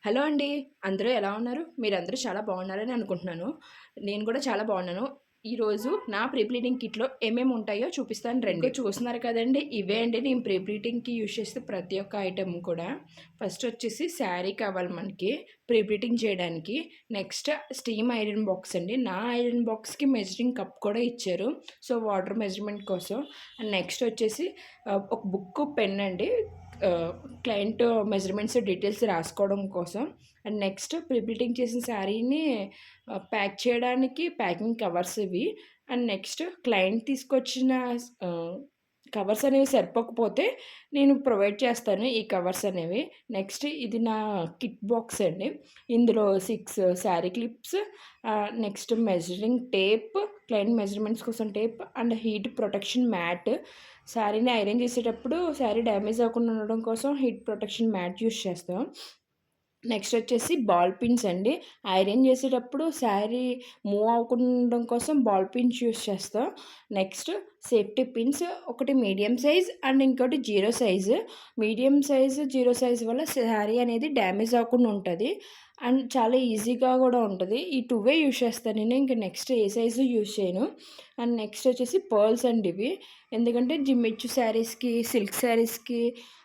Hello అండి. అందరూ ఎలా ఉన్నారు? మీరందరూ చాలా బాగున్నారని అనుకుంటున్నాను. నేను కూడా చాలా బాగున్నాను. ఈరోజు నా ప్రీ ప్లీటింగ్ కిట్‌లో ఏమేమి ఉంటాయో చూపిస్తాను రండి. ఇదిగో చూస్తున్నారు కదండీ! ఇవే అండి నేను ప్రీ ప్లీటింగ్‌కి యూజ్ చేసే ప్రతి ఒక్క ఐటెమ్ కూడా. ఫస్ట్ వచ్చేసి శారీ కావాలి మనకి ప్రీ ప్లీటింగ్ చేయడానికి. నెక్స్ట్ స్టీమ్ ఐరన్ బాక్స్ అండి. నా ఐరన్ బాక్స్‌కి మెజరింగ్ కప్ కూడా ఇచ్చారు. సో, వాటర్ మెజర్‌మెంట్ కోసం. అండ్ నెక్స్ట్ వచ్చేసి ఒక బుక్కు, పెన్ అండి. క్లయింట్ మెజర్మెంట్స్ డీటెయిల్స్ రాసుకోవడం కోసం. అండ్ నెక్స్ట్ ప్రీ ప్లీటింగ్ చేసిన శారీని ప్యాక్ చేయడానికి ప్యాకింగ్ కవర్స్ ఇవి. అండ్ నెక్స్ట్ క్లయింట్ తీసుకొచ్చిన ఆహ్, కవర్స్ అనేవి సరిపోకపోతే నేను ప్రొవైడ్ చేస్తాను ఈ కవర్స్ అనేవి. నెక్స్ట్ ఇది నా కిట్ బాక్స్ అండి. ఇందులో 6 sari clips, next measuring tape, client measurements కోసం tape and heat protection mat. శారీని ఐరన్ చేసేటప్పుడు శారీ డ్యామేజ్ అవ్వకుండా ఉండడం కోసం హీట్ ప్రొటెక్షన్ మ్యాట్ యూజ్ చేస్తాం. నెక్స్ట్ వచ్చేసి బాల్ పిన్స్ అండి. ఐరన్ చేసేటప్పుడు శారీ మూవ్ అవ్వకుండా ఉండడం కోసం బాల్ పిన్స్ యూజ్ చేస్తాం. నెక్స్ట్ సేఫ్టీ పిన్స్, ఒకటి మీడియం సైజ్ అండ్ ఇంకోటి zero size. Medium size, zero size వల్ల శారీ అనేది డ్యామేజ్ అవ్వకుండా ఉంటది. అండ్ చాలా ఈజీగా కూడా ఉంటది. ఈ 2 యూజ్ చేస్తాను నేను. ఇంక నెక్స్ట్ ఏ సైజు యూజ్ చేయను. అండ్ నెక్స్ట్ వచ్చేసి పర్ల్స్ అండి ఇవి. ఎందుకంటే జిమ్మిచ్చు శారీస్‌కి, సిల్క్ శారీస్‌కి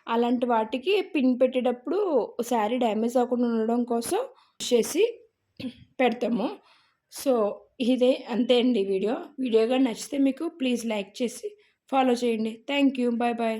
అలాంటి వాటికి పిన్ పెట్టేటప్పుడు శారీ డ్యామేజ్ అవ్వకుండా ఉండడం కోసం యూజ్ చేసి పెడతాము. సో, ఇదే అంతే అండి వీడియో. వీడియో గాని నచ్చితే మీకు ప్లీజ్ లైక్ చేసి ఫాలో చేయండి. Thank you. Bye bye.